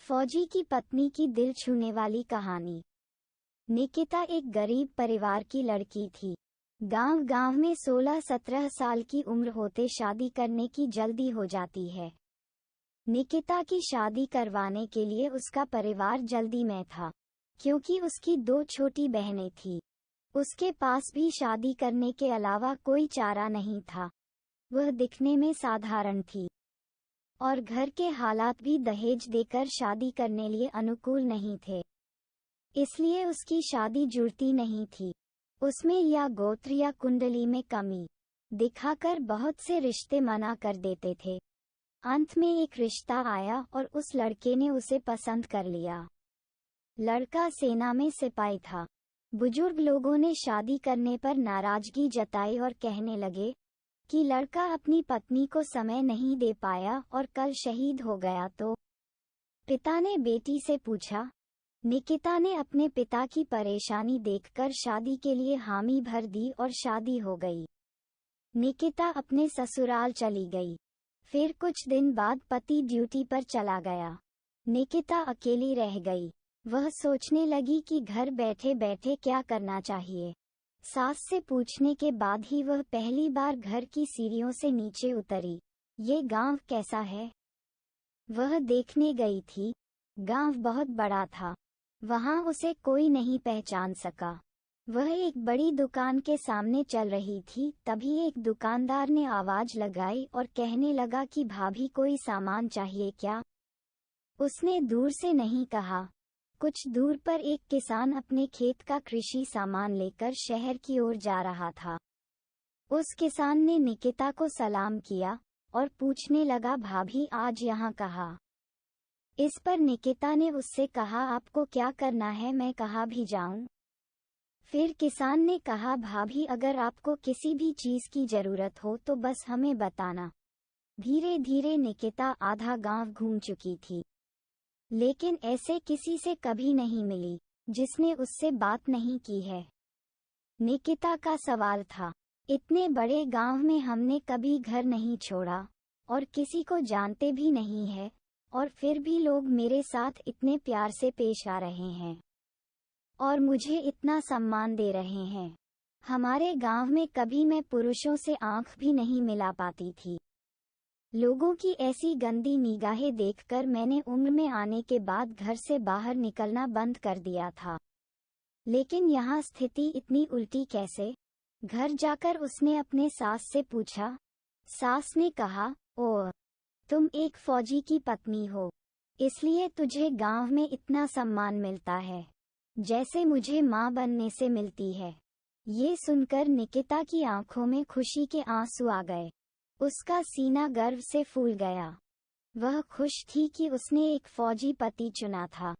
फौजी की पत्नी की दिल छूने वाली कहानी। निकिता एक गरीब परिवार की लड़की थी। गांव-गांव में 16-17 साल की उम्र होते शादी करने की जल्दी हो जाती है। निकिता की शादी करवाने के लिए उसका परिवार जल्दी में था, क्योंकि उसकी 2 छोटी बहनें थीं। उसके पास भी शादी करने के अलावा कोई चारा नहीं था। वह दिखने में साधारण थी और घर के हालात भी दहेज देकर शादी करने लिए अनुकूल नहीं थे, इसलिए उसकी शादी जुड़ती नहीं थी। उसमें या गोत्र या कुंडली में कमी दिखाकर बहुत से रिश्ते मना कर देते थे। अंत में एक रिश्ता आया और उस लड़के ने उसे पसंद कर लिया। लड़का सेना में सिपाही था। बुजुर्ग लोगों ने शादी करने पर नाराजगी जताई और कहने लगे कि लड़का अपनी पत्नी को समय नहीं दे पाया और कल शहीद हो गया तो। पिता ने बेटी से पूछा। निकिता ने अपने पिता की परेशानी देखकर शादी के लिए हामी भर दी और शादी हो गई। निकिता अपने ससुराल चली गई। फिर कुछ दिन बाद पति ड्यूटी पर चला गया। निकिता अकेली रह गई। वह सोचने लगी कि घर बैठे बैठे क्या करना चाहिए। सास से पूछने के बाद ही वह पहली बार घर की सीढ़ियों से नीचे उतरी। ये गांव कैसा है? वह देखने गई थी। गांव बहुत बड़ा था। वहां उसे कोई नहीं पहचान सका। वह एक बड़ी दुकान के सामने चल रही थी, तभी एक दुकानदार ने आवाज लगाई और कहने लगा कि भाभी कोई सामान चाहिए क्या? उसने दूर से नहीं कहा। कुछ दूर पर एक किसान अपने खेत का कृषि सामान लेकर शहर की ओर जा रहा था। उस किसान ने निकिता को सलाम किया और पूछने लगा, भाभी आज यहाँ कहाँ? इस पर निकिता ने उससे कहा, आपको क्या करना है, मैं कहाँ भी जाऊं? फिर किसान ने कहा, भाभी अगर आपको किसी भी चीज की जरूरत हो तो बस हमें बताना। धीरे धीरे निकिता आधा गांव घूम चुकी थी, लेकिन ऐसे किसी से कभी नहीं मिली जिसने उससे बात नहीं की है। निकिता का सवाल था, इतने बड़े गांव में हमने कभी घर नहीं छोड़ा और किसी को जानते भी नहीं है, और फिर भी लोग मेरे साथ इतने प्यार से पेश आ रहे हैं और मुझे इतना सम्मान दे रहे हैं। हमारे गांव में कभी मैं पुरुषों से आंख भी नहीं मिला पाती थी। लोगों की ऐसी गंदी निगाहें देखकर मैंने उम्र में आने के बाद घर से बाहर निकलना बंद कर दिया था। लेकिन यहाँ स्थिति इतनी उल्टी कैसे? घर जाकर उसने अपने सास से पूछा। सास ने कहा, ओह, तुम एक फौजी की पत्नी हो, इसलिए तुझे गांव में इतना सम्मान मिलता है, जैसे मुझे माँ बनने से मिलती है। ये सुनकर निकिता की आंखों में खुशी के आंसू आ गए। उसका सीना गर्व से फूल गया। वह खुश थी कि उसने एक फौजी पति चुना था।